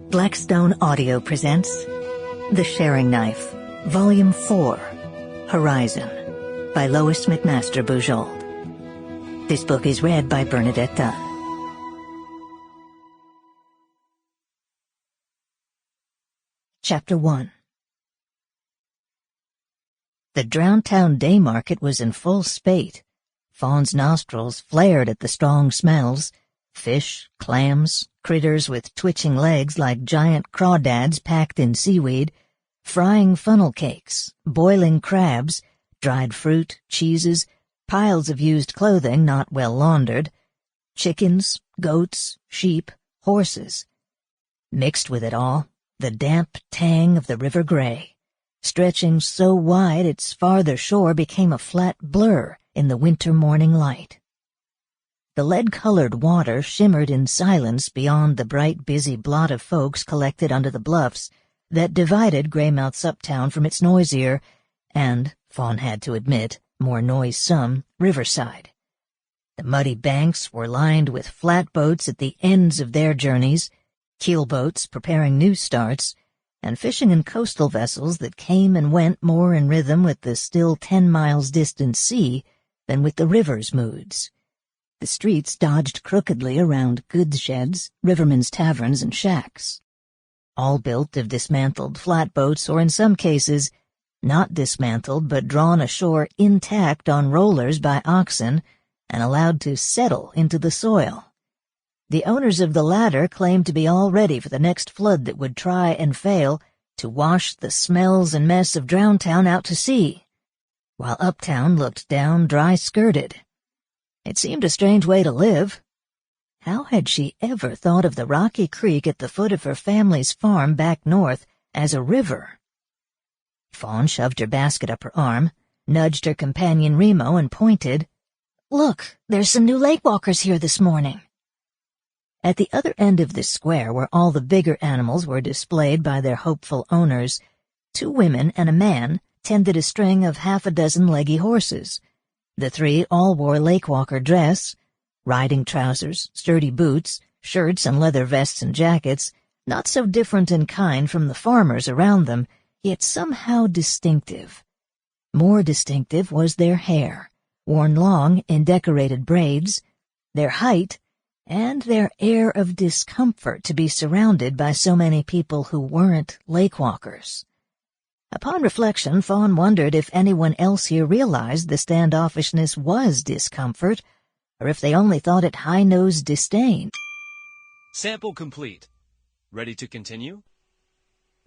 Blackstone Audio presents The Sharing Knife, Volume 4, Horizon, by Lois Mcmaster Bujold. This book is read by Bernadette Dunne. Chapter 1. The Drowntown day market was in full spate. Fawn's nostrils flared at the strong smells. Fish, clams, critters with twitching legs like giant crawdads packed in seaweed, frying funnel cakes, boiling crabs, dried fruit, cheeses, piles of used clothing not well laundered, chickens, goats, sheep, horses. Mixed with it all, the damp tang of the River Grey, stretching so wide its farther shore became a flat blur in the winter morning light. The lead-colored water shimmered in silence beyond the bright, busy blot of folks collected under the bluffs that divided Greymouth's uptown from its noisier and, Fawn had to admit, more noisome riverside. The muddy banks were lined with flatboats at the ends of their journeys, keelboats preparing new starts, and fishing and coastal vessels that came and went more in rhythm with the still 10 miles distant sea than with the river's moods. The streets dodged crookedly around goods sheds, rivermen's taverns, and shacks. All built of dismantled flatboats, or in some cases, not dismantled but drawn ashore intact on rollers by oxen and allowed to settle into the soil. The owners of the latter claimed to be all ready for the next flood that would try and fail to wash the smells and mess of Drowntown out to sea, while Uptown looked down dry-skirted. It seemed a strange way to live. How had she ever thought of the rocky creek at the foot of her family's farm back north as a river? Fawn shoved her basket up her arm, nudged her companion Remo, and pointed. "Look, there's some new Lakewalkers here this morning." At the other end of the square, where all the bigger animals were displayed by their hopeful owners, 2 women and a man tended a string of half a dozen leggy horses. The 3 all wore Lakewalker dress, riding trousers, sturdy boots, shirts and leather vests and jackets, not so different in kind from the farmers around them, yet somehow distinctive. More distinctive was their hair, worn long in decorated braids, their height, and their air of discomfort to be surrounded by so many people who weren't Lakewalkers. Upon reflection, Fawn wondered if anyone else here realized the standoffishness was discomfort, or if they only thought it high-nosed disdain. Sample complete. Ready to continue?